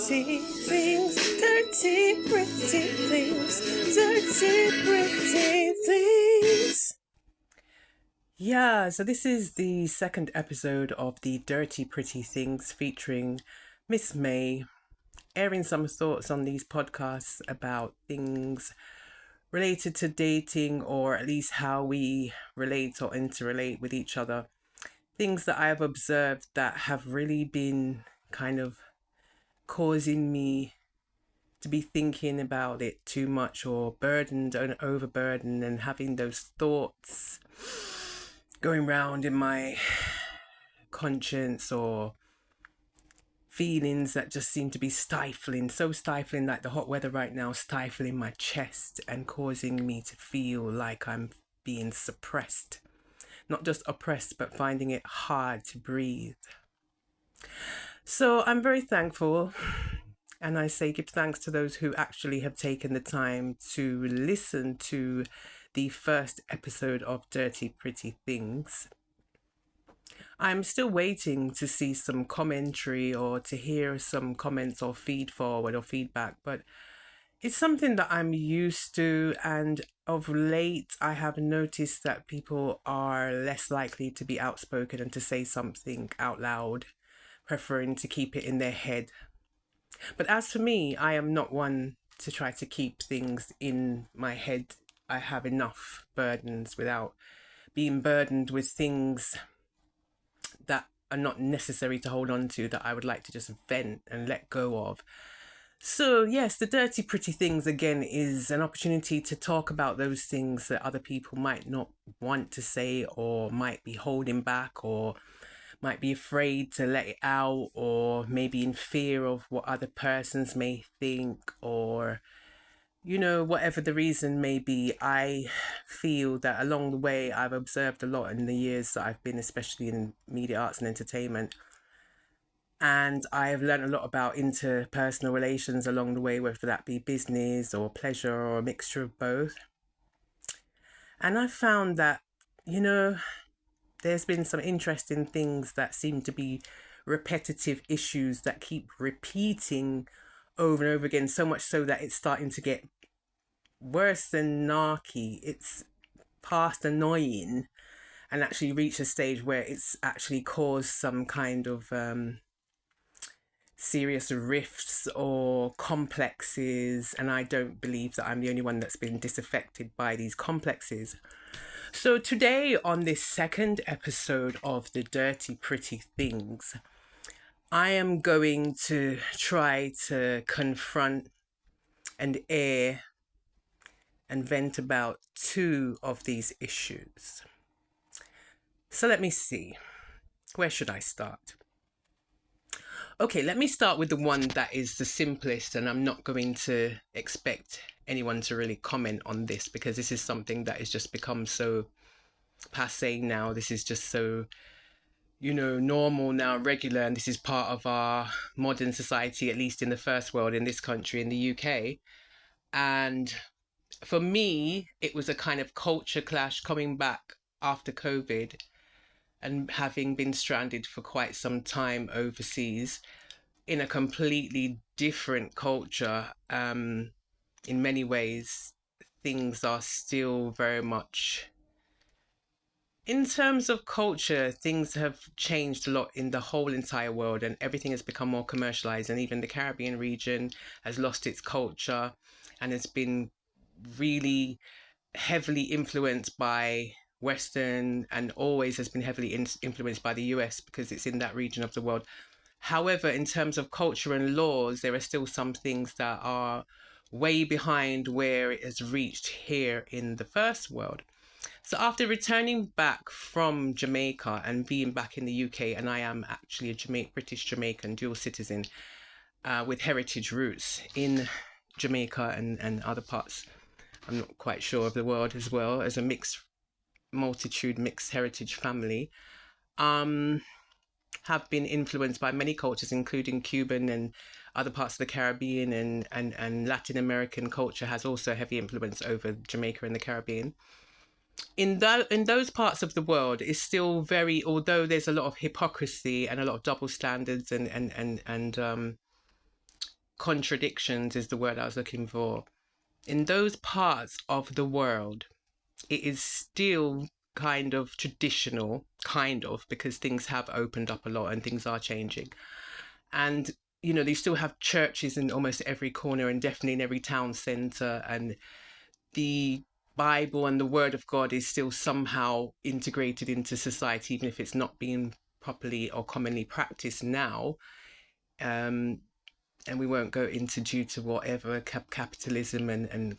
pretty things, dirty, pretty things, dirty, pretty things. Yeah, so this is the second episode of the Dirty Pretty Things featuring Miss May, airing some thoughts on these podcasts about things related to dating, or at least how we relate or interrelate with each other. Things that I have observed that have really been kind of causing me to be thinking about it too much, or burdened and overburdened, and having those thoughts going round in my conscience, or feelings that just seem to be stifling, so stifling, like the hot weather right now, stifling my chest and causing me to feel like I'm being suppressed. Not just oppressed, but finding it hard to breathe. So I'm very thankful, and I say give thanks to those who actually have taken the time to listen to the first episode of Dirty Pretty Things. I'm still waiting to see some commentary or to hear some comments or feed forward or feedback, but it's something that I'm used to, and of late I have noticed that people are less likely to be outspoken and to say something out loud, preferring to keep it in their head. But as for me, I am not one to try to keep things in my head. I have enough burdens without being burdened with things that are not necessary to hold on to, that I would like to just vent and let go of. So yes, the Dirty Pretty Things again is an opportunity to talk about those things that other people might not want to say, or might be holding back, or might be afraid to let it out, or maybe in fear of what other persons may think, or whatever the reason may be. I feel that along the way I've observed a lot in the years that I've been, especially in media, arts and entertainment. And I have learned a lot about interpersonal relations along the way, whether that be business or pleasure or a mixture of both. And I found that, there's been some interesting things that seem to be repetitive issues that keep repeating over and over again, so much so that it's starting to get worse than narky. It's past annoying and actually reached a stage where it's actually caused some kind of serious rifts or complexes, and I don't believe that I'm the only one that's been disaffected by these complexes. So today, on this second episode of the Dirty Pretty Things, I am going to try to confront and air and vent about two of these issues. So let me see. Where should I start? Okay, let me start with the one that is the simplest, and I'm not going to expect anyone to really comment on this, because this is something that has just become so passé now. This is just so, normal now, regular, and this is part of our modern society, at least in the first world, in this country, in the UK. And for me, it was a kind of culture clash coming back after COVID and having been stranded for quite some time overseas in a completely different culture. In many ways, things are still very much, in terms of culture, things have changed a lot in the whole entire world, and everything has become more commercialized, and even the Caribbean region has lost its culture and has been really heavily influenced by Western, and always has been heavily influenced by the US, because it's in that region of the world. However, in terms of culture and laws, there are still some things that are way behind where it has reached here in the first world. So after returning back from Jamaica and being back in the UK, and I am actually a British Jamaican dual citizen with heritage roots in Jamaica and other parts, I'm not quite sure, of the world, as well as a mixed heritage family, have been influenced by many cultures, including Cuban and other parts of the Caribbean, and Latin American culture has also heavy influence over Jamaica and the Caribbean. In those parts of the world, is still very, although there's a lot of hypocrisy and a lot of double standards and contradictions is the word I was looking for. In those parts of the world, it is still kind of traditional, because things have opened up a lot and things are changing. And, they still have churches in almost every corner and definitely in every town centre. And the Bible and the Word of God is still somehow integrated into society, even if it's not being properly or commonly practiced now. And we won't go into due to whatever capitalism and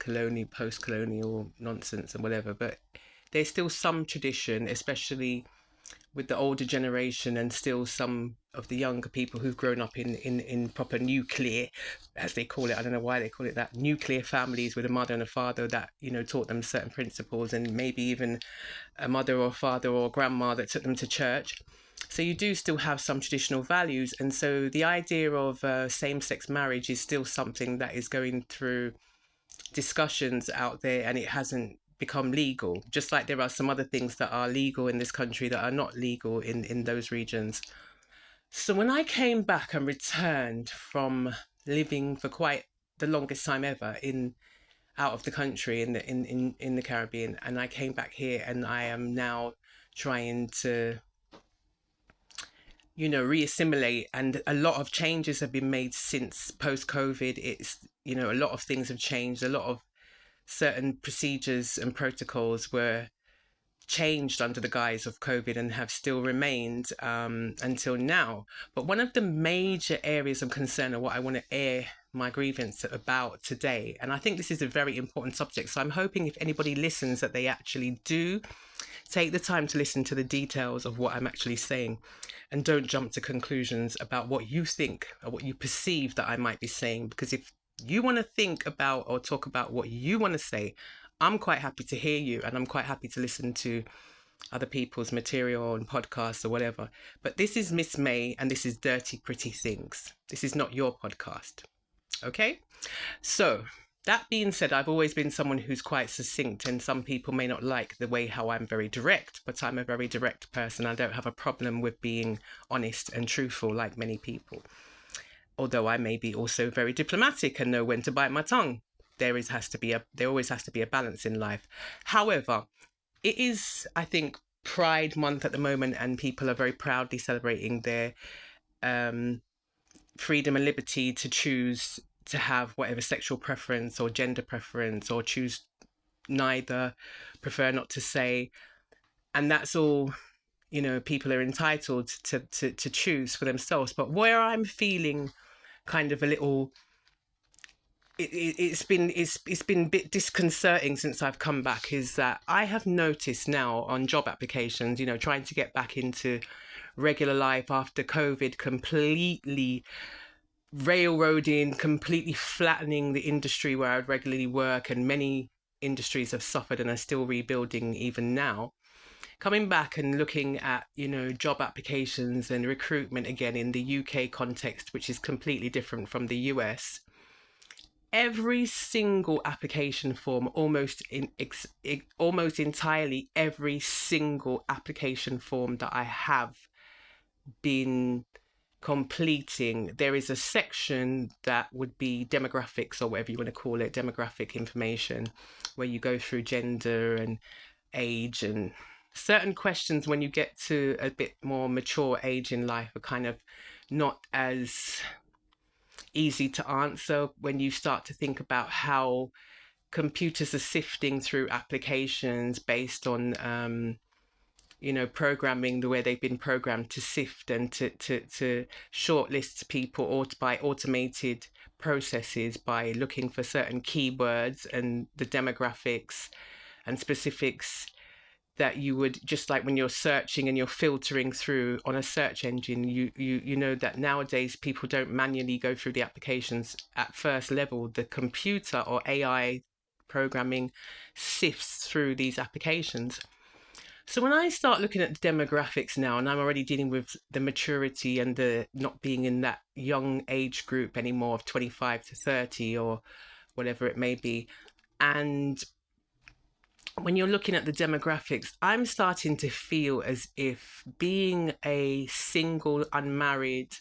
post-colonial nonsense and whatever, but there's still some tradition, especially with the older generation and still some of the younger people who've grown up in proper nuclear, as they call it, I don't know why they call it that, nuclear families with a mother and a father that, taught them certain principles, and maybe even a mother or father or grandma that took them to church. So you do still have some traditional values. And so the idea of same-sex marriage is still something that is going through discussions out there, and it hasn't become legal, just like there are some other things that are legal in this country that are not legal in those regions. So when I came back and returned from living for quite the longest time ever out of the country in the Caribbean, and I came back here, and I am now trying to reassimilate, and a lot of changes have been made since post-COVID. It's a lot of things have changed. A lot of certain procedures and protocols were changed under the guise of COVID and have still remained until now. But one of the major areas of concern, and what I want to air my grievance about today, and I think this is a very important subject, so I'm hoping if anybody listens that they actually do take the time to listen to the details of what I'm actually saying, and don't jump to conclusions about what you think or what you perceive that I might be saying. Because if you want to think about or talk about what you want to say, I'm quite happy to hear you, and I'm quite happy to listen to other people's material and podcasts or whatever. But this is Miss May, and this is Dirty Pretty Things. This is not your podcast. Okay? So that being said, I've always been someone who's quite succinct, and some people may not like the way how I'm very direct, but I'm a very direct person. I don't have a problem with being honest and truthful like many people. Although I may be also very diplomatic and know when to bite my tongue. There always has to be a balance in life. However, it is, I think, Pride Month at the moment, and people are very proudly celebrating their freedom and liberty to choose to have whatever sexual preference or gender preference, or choose neither, prefer not to say. And that's all, people are entitled to choose for themselves. But where I'm feeling kind of a little, it's been a bit disconcerting since I've come back, is that I have noticed now on job applications, trying to get back into regular life after COVID completely railroading, completely flattening the industry where I would regularly work, and many industries have suffered and are still rebuilding even now. Coming back and looking at, job applications and recruitment again in the UK context, which is completely different from the US. Every single application form, almost entirely every single application form that I have been completing, there is a section that would be demographics, or whatever you want to call it, demographic information, where you go through gender and age, and certain questions when you get to a bit more mature age in life are kind of not as easy to answer when you start to think about how computers are sifting through applications based on programming, the way they've been programmed to sift and to shortlist people by automated processes, by looking for certain keywords and the demographics and specifics that you would, just like when you're searching and you're filtering through on a search engine, you know that nowadays people don't manually go through the applications at first level. The computer or AI programming sifts through these applications. So when I start looking at the demographics now, and I'm already dealing with the maturity and the not being in that young age group anymore of 25 to 30 or whatever it may be, and when you're looking at the demographics, I'm starting to feel as if being a single, unmarried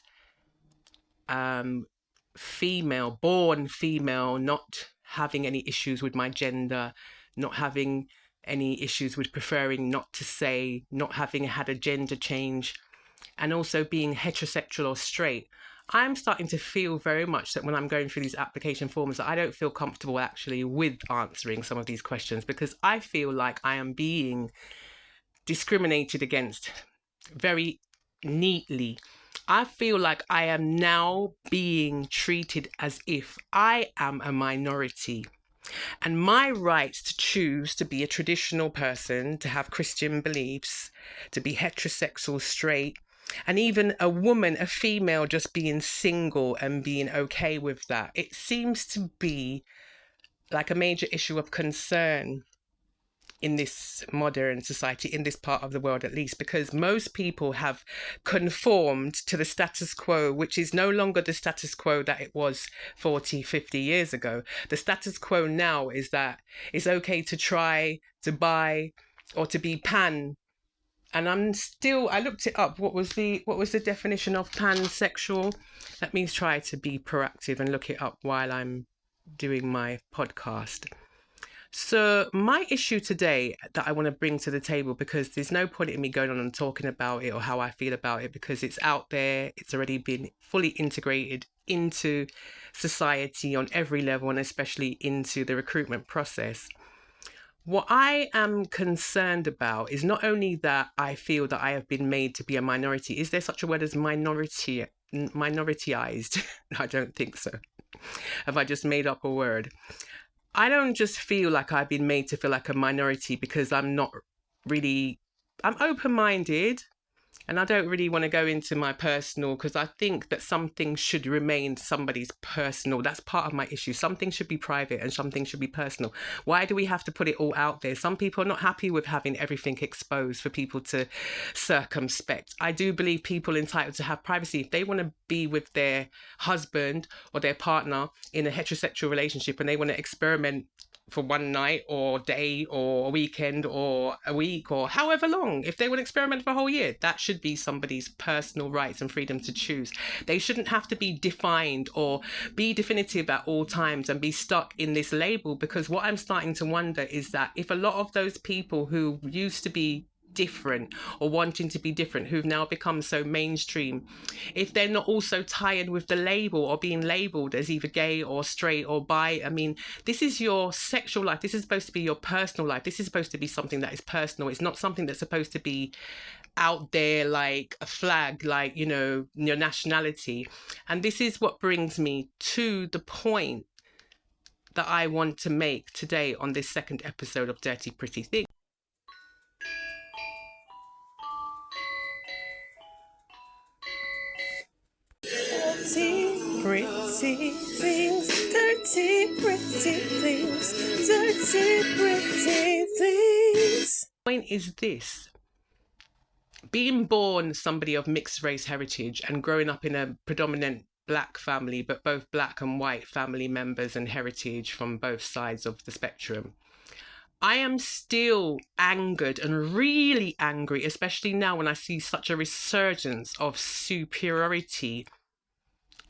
female, born female, not having any issues with my gender, not having any issues with preferring not to say, not having had a gender change, and also being heterosexual or straight, I'm starting to feel very much that when I'm going through these application forms that I don't feel comfortable actually with answering some of these questions, because I feel like I am being discriminated against very neatly. I feel like I am now being treated as if I am a minority. And my rights to choose to be a traditional person, to have Christian beliefs, to be heterosexual, straight, and even a woman, a female, just being single and being okay with that. It seems to be like a major issue of concern in this modern society, in this part of the world at least, because most people have conformed to the status quo, which is no longer the status quo that it was 40, 50 years ago. The status quo now is that it's okay to try, to buy, or to be pan. And I looked it up. What was the definition of pansexual? Let me try to be proactive and look it up while I'm doing my podcast. So my issue today that I want to bring to the table, because there's no point in me going on and talking about it or how I feel about it, because it's out there, it's already been fully integrated into society on every level, and especially into the recruitment process. What I am concerned about is not only that I feel that I have been made to be a minority. Is there such a word as minoritized? I don't think so. Have I just made up a word? I don't just feel like I've been made to feel like a minority because I'm open-minded, and I don't really want to go into my personal, because I think that some things should remain somebody's personal. That's part of my issue. Some things should be private and some things should be personal. Why do we have to put it all out there? Some people are not happy with having everything exposed for people to circumspect. I do believe people are entitled to have privacy. If they want to be with their husband or their partner in a heterosexual relationship and they want to experiment for one night or day or a weekend or a week or however long, if they would experiment for a whole year, that should be somebody's personal rights and freedom to choose. They shouldn't have to be defined or be definitive at all times and be stuck in this label, because what I'm starting to wonder is that if a lot of those people who used to be different or wanting to be different, who've now become so mainstream, if they're not also tired with the label or being labeled as either gay or straight or bi. I mean, this is your sexual life. This is supposed to be your personal life. This is supposed to be something that is personal. It's not something that's supposed to be out there like a flag, like, you know, your nationality. And this is what brings me to the point that I want to make today on this second episode of Dirty Pretty Things. Pretty things, dirty, pretty things, dirty, pretty things. The point is this: being born somebody of mixed race heritage and growing up in a predominant black family, but both black and white family members and heritage from both sides of the spectrum, I am still angered and really angry, especially now when I see such a resurgence of superiority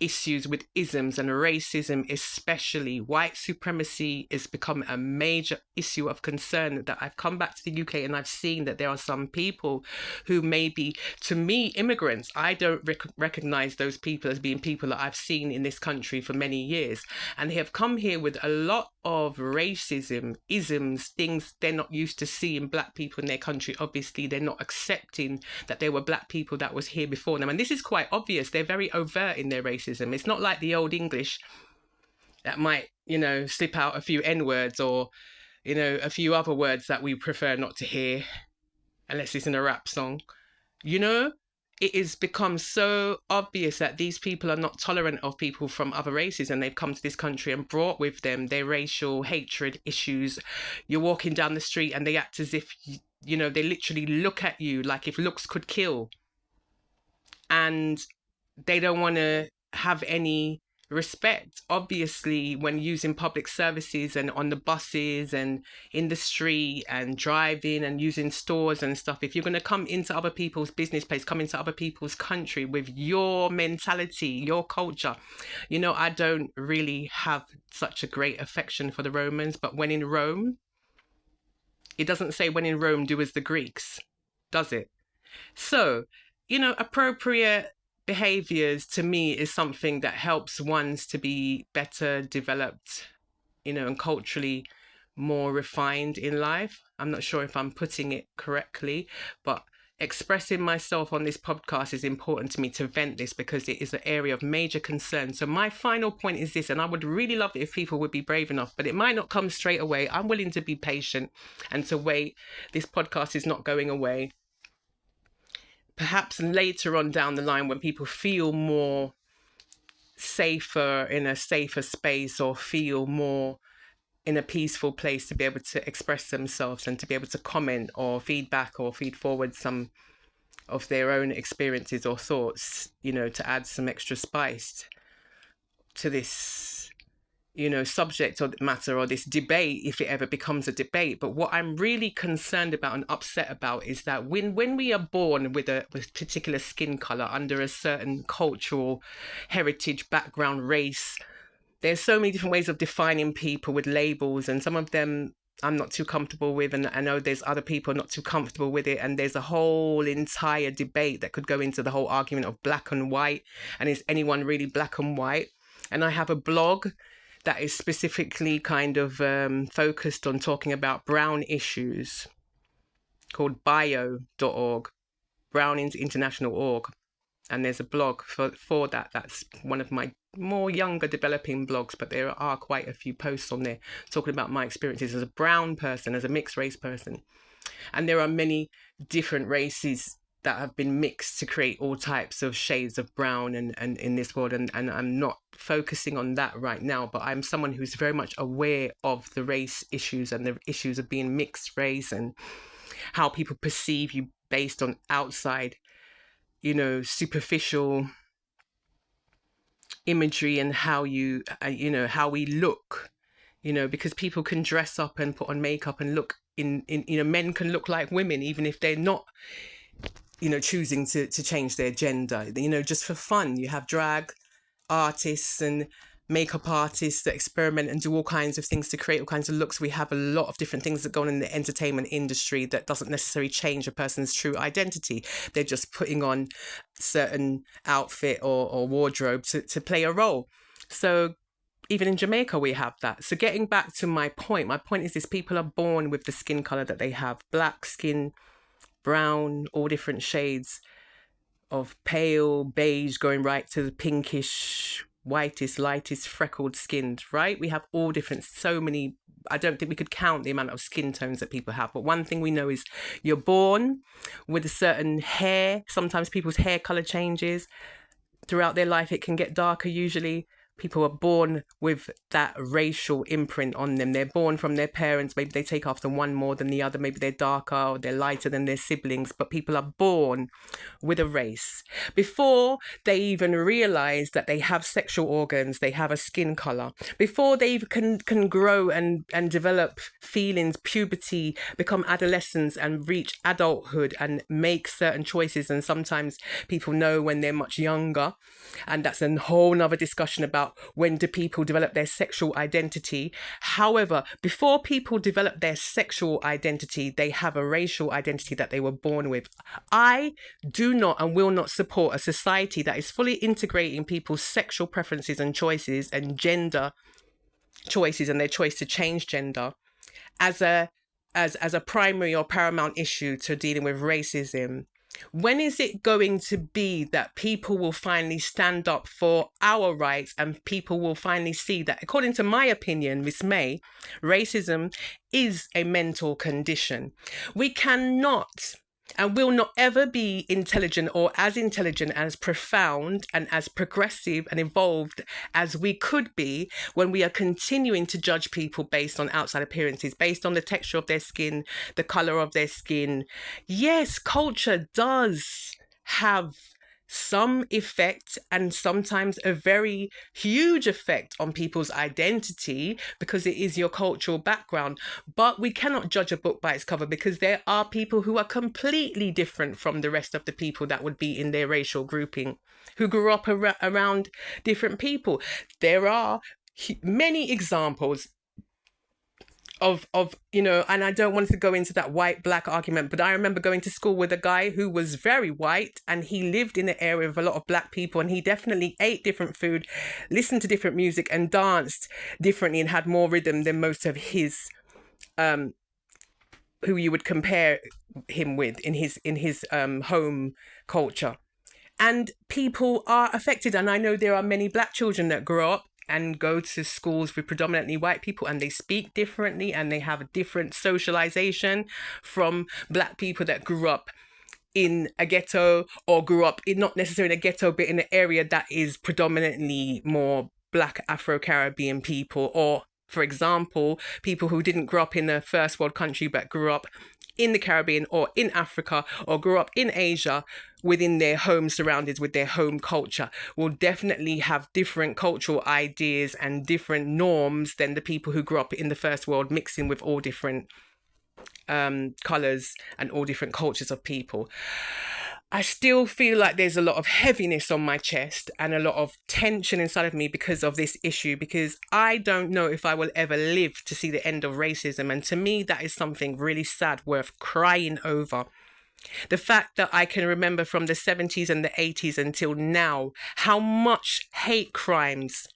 issues with isms and racism, especially white supremacy, has become a major issue of concern. That I've come back to the UK and I've seen that there are some people who may be, to me, immigrants. I don't recognize those people as being people that I've seen in this country for many years, and they have come here with a lot of racism, isms, things they're not used to seeing black people in their country. Obviously, they're not accepting that there were black people that was here before them, and this is quite obvious. They're very overt in their racism. It's not like the old English that might, you know, slip out a few N-words or, you know, a few other words that we prefer not to hear unless it's in a rap song. You know, it has become so obvious that these people are not tolerant of people from other races, and they've come to this country and brought with them their racial hatred issues. You're walking down the street and they act as if, you know, they literally look at you like if looks could kill. And they don't want to have any respect, obviously, when using public services and on the buses and in the street and driving and using stores and stuff. If you're going to come into other people's business place, come into other people's country with your mentality, your culture, I don't really have such a great affection for the Romans, but when in Rome, it doesn't say when in Rome do as the Greeks, does it? So, appropriate behaviors to me is something that helps ones to be better developed, and culturally more refined in life. I'm not sure if I'm putting it correctly, but expressing myself on this podcast is important to me to vent this because it is an area of major concern. So my final point is this, and I would really love it if people would be brave enough, but it might not come straight away. I'm willing to be patient and to wait. This podcast is not going away. Perhaps later on down the line, when people feel more safer in a safer space or feel more in a peaceful place to be able to express themselves and to be able to comment or feedback or feed forward some of their own experiences or thoughts, to add some extra spice to this, subject or matter or this debate, if it ever becomes a debate. But what I'm really concerned about and upset about is that when we are born with a particular skin color under a certain cultural heritage, background, race, there's so many different ways of defining people with labels, and some of them I'm not too comfortable with, and I know there's other people not too comfortable with it, and there's a whole entire debate that could go into the whole argument of black and white, and is anyone really black and white? And I have a blog that is specifically kind of focused on talking about brown issues called bio.org, Browning's International Org. And there's a blog for that. That's one of my more younger developing blogs, but there are quite a few posts on there talking about my experiences as a brown person, as a mixed race person. And there are many different races that have been mixed to create all types of shades of brown and in this world. And I'm not focusing on that right now, but I'm someone who's very much aware of the race issues and the issues of being mixed race and how people perceive you based on outside, superficial imagery and how how we look, because people can dress up and put on makeup and look in men can look like women, even if they're not, choosing to change their gender, just for fun. You have drag artists and makeup artists that experiment and do all kinds of things to create all kinds of looks. We have a lot of different things that go on in the entertainment industry that doesn't necessarily change a person's true identity. They're just putting on certain outfit or wardrobe to play a role. So even in Jamaica, we have that. So getting back to my point is this: people are born with the skin color that they have: black skin, brown, all different shades of pale, beige, going right to the pinkish, whitest, lightest, freckled skinned, right? We have all different, so many. I don't think we could count the amount of skin tones that people have. But one thing we know is you're born with a certain hair. Sometimes people's hair color changes. Throughout their life, it can get darker usually. People are born with that racial imprint on them. They're born from their parents. Maybe they take after one more than the other. Maybe they're darker or they're lighter than their siblings. But people are born with a race. Before they even realize that they have sexual organs, they have a skin color. Before they even can grow and develop feelings, puberty, become adolescents and reach adulthood and make certain choices. And sometimes people know when they're much younger. And that's a whole nother discussion about when do people develop their sexual identity. However, before people develop their sexual identity, they have a racial identity that they were born with. I do not and will not support a society that is fully integrating people's sexual preferences and choices and gender choices and their choice to change gender as a primary or paramount issue to dealing with racism. When is it going to be that people will finally stand up for our rights and people will finally see that, according to my opinion, Miss May, racism is a mental condition? We cannot and will not ever be intelligent or as profound and as progressive and evolved as we could be when we are continuing to judge people based on outside appearances, based on the texture of their skin, the color of their skin. Yes, culture does have some effect, and sometimes a very huge effect, on people's identity because it is your cultural background. But we cannot judge a book by its cover, because there are people who are completely different from the rest of the people that would be in their racial grouping, who grew up around different people. There are many examples of and I don't want to go into that white black argument, but I remember going to school with a guy who was very white, and he lived in an area with a lot of black people, and he definitely ate different food, listened to different music, and danced differently, and had more rhythm than most of his who you would compare him with in his home culture. And people are affected, and I know there are many black children that grow up and go to schools with predominantly white people, and they speak differently, and they have a different socialization from black people that grew up in a ghetto, or grew up in, not necessarily in a ghetto, but in an area that is predominantly more black Afro-Caribbean people, or, for example, people who didn't grow up in a first world country but grew up in the Caribbean or in Africa, or grew up in Asia within their home surroundings with their home culture, will definitely have different cultural ideas and different norms than the people who grew up in the first world, mixing with all different colours and all different cultures of people. I still feel like there's a lot of heaviness on my chest and a lot of tension inside of me because of this issue, because I don't know if I will ever live to see the end of racism. And to me, that is something really sad, worth crying over. The fact that I can remember from the 70s and the 80s until now, how much hate crimes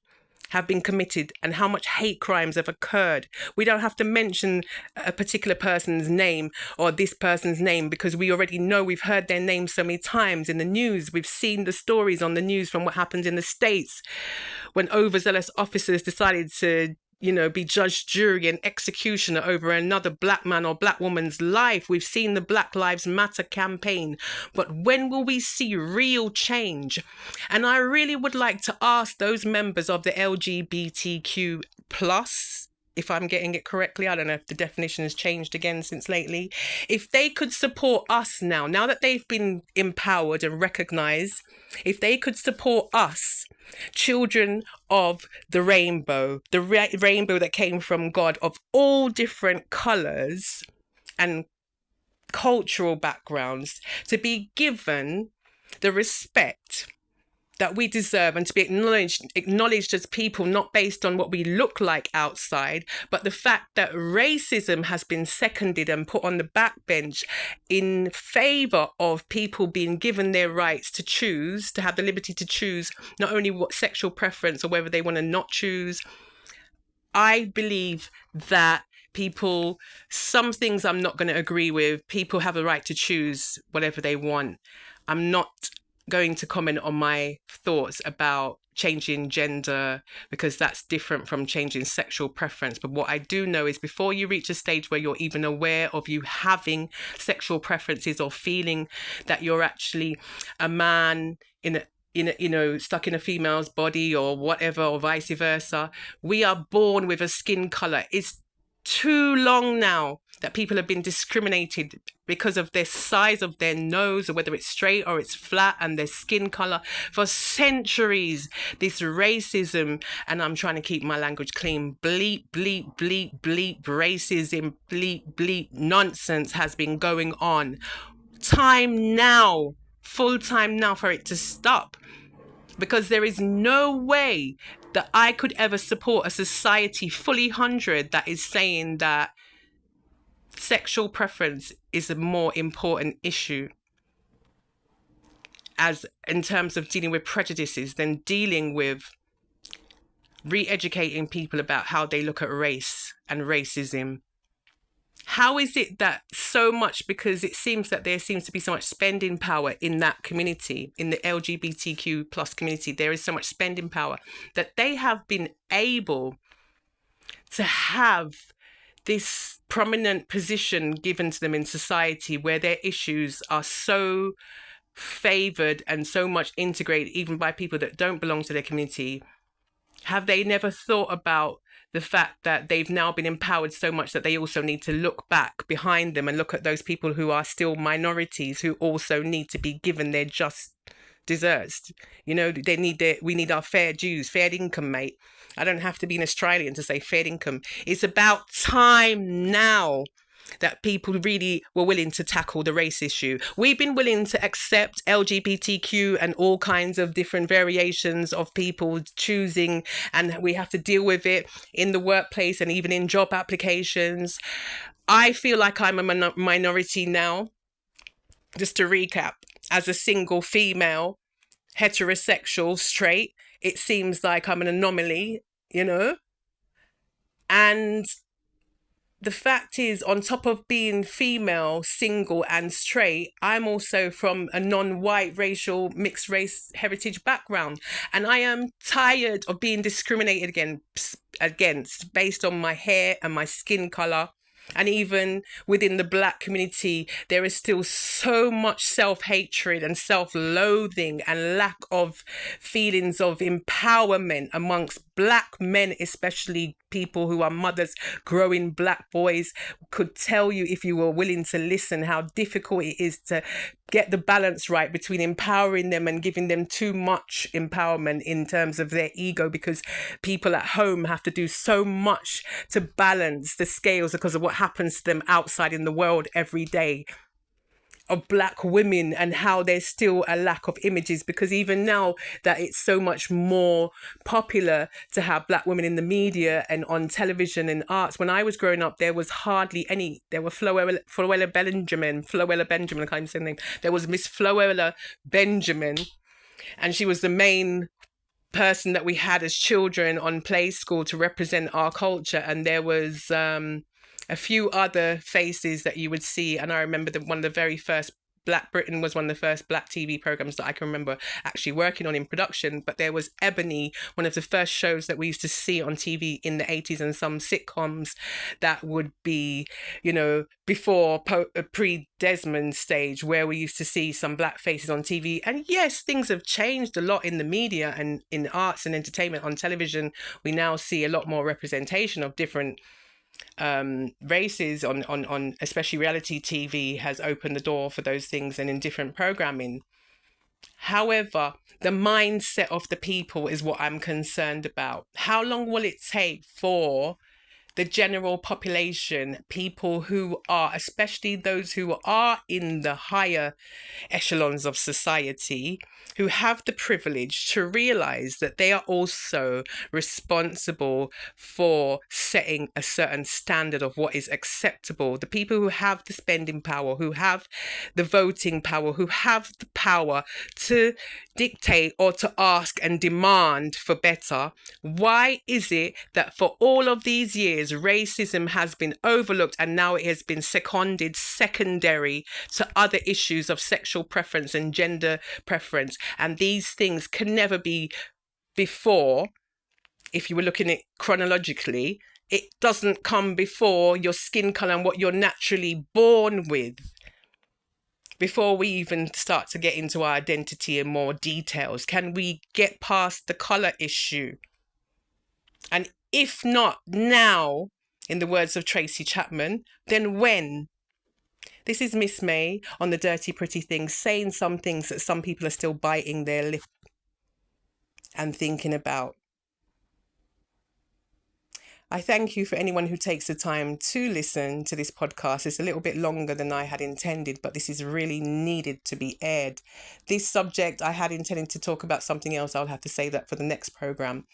have been committed and how much hate crimes have occurred. We don't have to mention a particular person's name or this person's name, because we already know, we've heard their name so many times in the news. We've seen the stories on the news from what happened in the States when overzealous officers decided to be judge, jury and executioner over another black man or black woman's life. We've seen the Black Lives Matter campaign. But when will we see real change? And I really would like to ask those members of the LGBTQ plus, if I'm getting it correctly, I don't know if the definition has changed again since lately, if they could support us now that they've been empowered and recognized, if they could support us, children of the rainbow, the rainbow that came from God, of all different colours and cultural backgrounds, to be given the respect that we deserve and to be acknowledged as people, not based on what we look like outside, but the fact that racism has been seconded and put on the backbench in favour of people being given their rights to choose, to have the liberty to choose not only what sexual preference or whether they want to not choose. I believe that people, some things I'm not going to agree with. People have a right to choose whatever they want. I'm not going to comment on my thoughts about changing gender, because that's different from changing sexual preference. But what I do know is, before you reach a stage where you're even aware of you having sexual preferences or feeling that you're actually a man stuck in a female's body or whatever, or vice versa, we are born with a skin color. It's too long now that people have been discriminated because of their size of their nose, or whether it's straight or it's flat, and their skin color. For centuries, this racism, and I'm trying to keep my language clean, bleep, bleep, bleep, bleep, racism, bleep, bleep, nonsense has been going on. Time now, full time now for it to stop. Because there is no way that I could ever support a society fully 100 that is saying that sexual preference is a more important issue as in terms of dealing with prejudices than dealing with re-educating people about how they look at race and racism. How is it that so much, because it seems that there seems to be so much spending power in that community, in the LGBTQ plus community, there is so much spending power that they have been able to have this prominent position given to them in society, where their issues are so favoured and so much integrated even by people that don't belong to their community? Have they never thought about the fact that they've now been empowered so much that they also need to look back behind them and look at those people who are still minorities, who also need to be given their just deserts. You know, we need our fair dues, fair income, mate. I don't have to be an Australian to say fair income. It's about time now that people really were willing to tackle the race issue. We've been willing to accept LGBTQ and all kinds of different variations of people choosing, and we have to deal with it in the workplace and even in job applications. I feel like I'm a minority now. Just to recap, as a single female, heterosexual, straight, it seems like I'm an anomaly, you know? And the fact is, on top of being female, single and straight, I'm also from a non-white racial mixed race heritage background. And I am tired of being discriminated against based on my hair and my skin color. And even within the Black community, there is still so much self-hatred and self-loathing and lack of feelings of empowerment amongst Black men, especially people who are mothers, growing Black boys, could tell you, if you were willing to listen, how difficult it is to get the balance right between empowering them and giving them too much empowerment in terms of their ego, because people at home have to do so much to balance the scales because of what happens to them outside in the world every day, of Black women, and how there's still a lack of images, because even now that it's so much more popular to have Black women in the media and on television and arts. When I was growing up, there was hardly any. There were Floella Benjamin, I can't even say the name. There was Miss Floella Benjamin, and she was the main person that we had as children on Play School to represent our culture. And there was a few other faces that you would see. And I remember that one of the very first, Black Britain was one of the first Black TV programs that I can remember actually working on in production. But there was Ebony, one of the first shows that we used to see on TV in the 80s, and some sitcoms that would be, you know, before pre-Desmond stage, where we used to see some Black faces on TV. And yes, things have changed a lot in the media and in arts and entertainment on television. We now see a lot more representation of different races on especially reality TV has opened the door for those things, and in different programming. However, the mindset of the people is what I'm concerned about. How long will it take for the general population, people who are, especially those who are in the higher echelons of society, who have the privilege, to realize that they are also responsible for setting a certain standard of what is acceptable? The people who have the spending power, who have the voting power, who have the power to dictate or to ask and demand for better. Why is it that for all of these years, racism has been overlooked and now it has been secondary to other issues of sexual preference and gender preference? And these things can never be before. If you were looking at it chronologically, it doesn't come before your skin color and what you're naturally born with. Before we even start to get into our identity in more details, can we get past the color issue? And if not now, in the words of Tracy Chapman, then when? This is Miss May on the Dirty Pretty Things, saying some things that some people are still biting their lip and thinking about. I thank you for anyone who takes the time to listen to this podcast. It's a little bit longer than I had intended, but this is really needed to be aired. This subject, I had intended to talk about something else. I'll have to say that for the next program.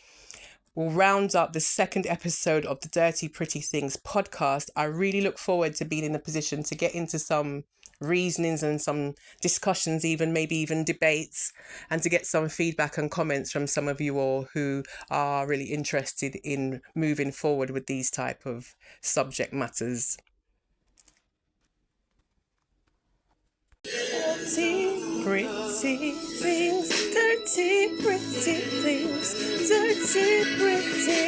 We'll round up the second episode of the Dirty Pretty Things podcast. I really look forward to being in a position to get into some reasonings and some discussions, maybe even debates, and to get some feedback and comments from some of you all who are really interested in moving forward with these type of subject matters. Dirty, pretty things, dirty, pretty things, dirty, pretty